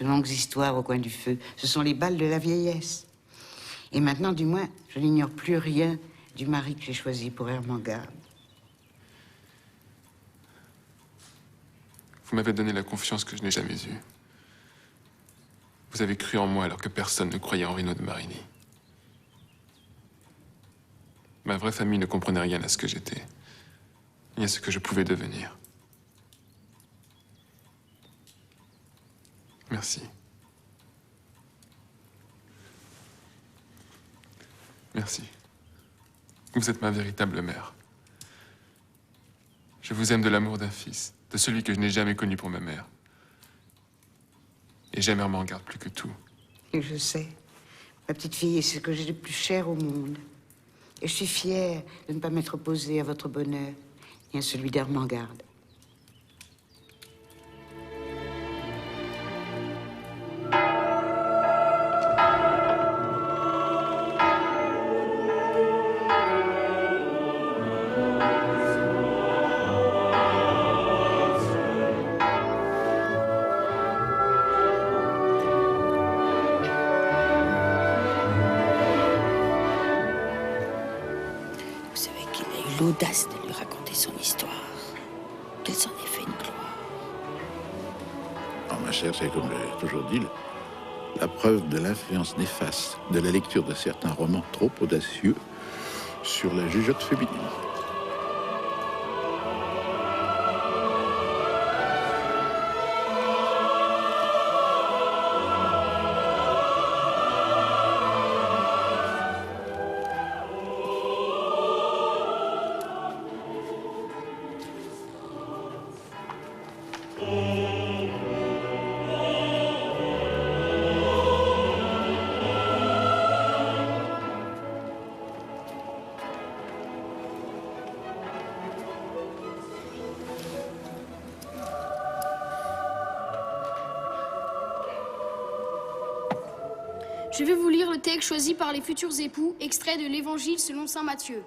de longues histoires au coin du feu. Ce sont les balles de la vieillesse. Et maintenant, du moins, je n'ignore plus rien du mari que j'ai choisi pour Ermengarde. Vous m'avez donné la confiance que je n'ai jamais eue. Vous avez cru en moi alors que personne ne croyait en Rino de Marigny. Ma vraie famille ne comprenait rien à ce que j'étais, ni à ce que je pouvais devenir. Merci. Merci. Vous êtes ma véritable mère. Je vous aime de l'amour d'un fils, de celui que je n'ai jamais connu pour ma mère. Et j'aime Ermengarde plus que tout. Et je sais. Ma petite fille, c'est ce que j'ai de plus cher au monde. Et je suis fière de ne pas m'être opposée à votre bonheur, ni à celui d'Ermengarde. L'audace de lui raconter son histoire, qu'elle s'en ait fait une gloire. Oh, ma chère, c'est comme j'ai toujours dit, la preuve de l'influence néfaste de la lecture de certains romans trop audacieux sur la jugeote féminine. Je vais vous lire le texte choisi par les futurs époux, extrait de l'Évangile selon saint Matthieu.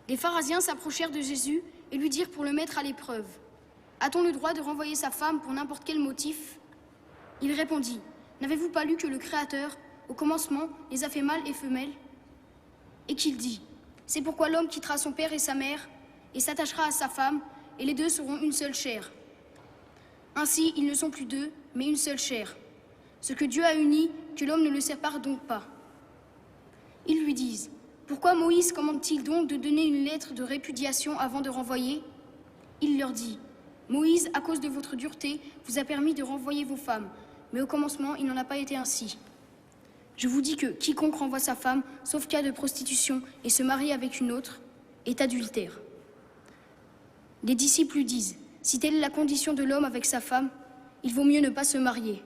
Les pharisiens s'approchèrent de Jésus et lui dirent pour le mettre à l'épreuve: a-t-on le droit de renvoyer sa femme pour n'importe quel motif? Il répondit: n'avez-vous pas lu que le Créateur, au commencement, les a fait mâle et femelle? Et qu'il dit: c'est pourquoi l'homme quittera son père et sa mère et s'attachera à sa femme, et les deux seront une seule chair. Ainsi, ils ne sont plus deux, mais une seule chair. Ce que Dieu a uni, que l'homme ne le sépare donc pas. Ils lui disent: pourquoi Moïse commande-t-il donc de donner une lettre de répudiation avant de renvoyer? Il leur dit: Moïse, à cause de votre dureté, vous a permis de renvoyer vos femmes, mais au commencement, il n'en a pas été ainsi. Je vous dis que quiconque renvoie sa femme, sauf cas de prostitution, et se marie avec une autre, est adultère. Les disciples lui disent: si telle est la condition de l'homme avec sa femme, il vaut mieux ne pas se marier.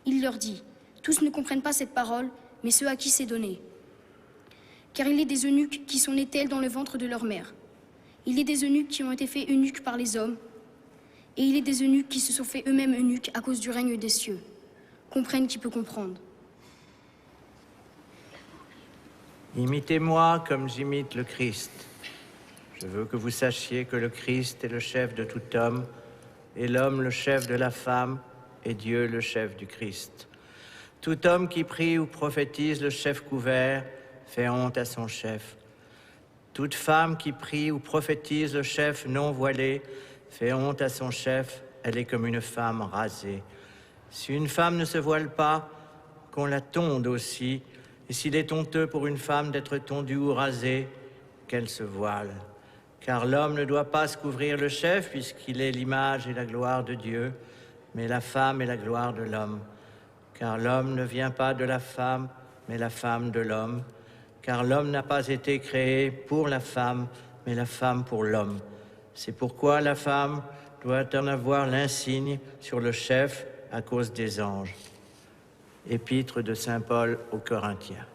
Il leur dit: tous ne comprennent pas cette parole, mais ceux à qui c'est donné. Car il est des eunuques qui sont nés tels dans le ventre de leur mère. Il est des eunuques qui ont été faits eunuques par les hommes. Et il est des eunuques qui se sont faits eux-mêmes eunuques à cause du règne des cieux. Comprenne qui peut comprendre. Imitez-moi comme j'imite le Christ. Je veux que vous sachiez que le Christ est le chef de tout homme, et l'homme le chef de la femme, et Dieu le chef du Christ. Tout homme qui prie ou prophétise le chef couvert fait honte à son chef. Toute femme qui prie ou prophétise le chef non voilé fait honte à son chef, elle est comme une femme rasée. Si une femme ne se voile pas, qu'on la tonde aussi, et s'il est honteux pour une femme d'être tondue ou rasée, qu'elle se voile. Car l'homme ne doit pas se couvrir le chef, puisqu'il est l'image et la gloire de Dieu, mais la femme est la gloire de l'homme. Car l'homme ne vient pas de la femme, mais la femme de l'homme. Car l'homme n'a pas été créé pour la femme, mais la femme pour l'homme. C'est pourquoi la femme doit en avoir l'insigne sur le chef à cause des anges. Épître de saint Paul aux Corinthiens.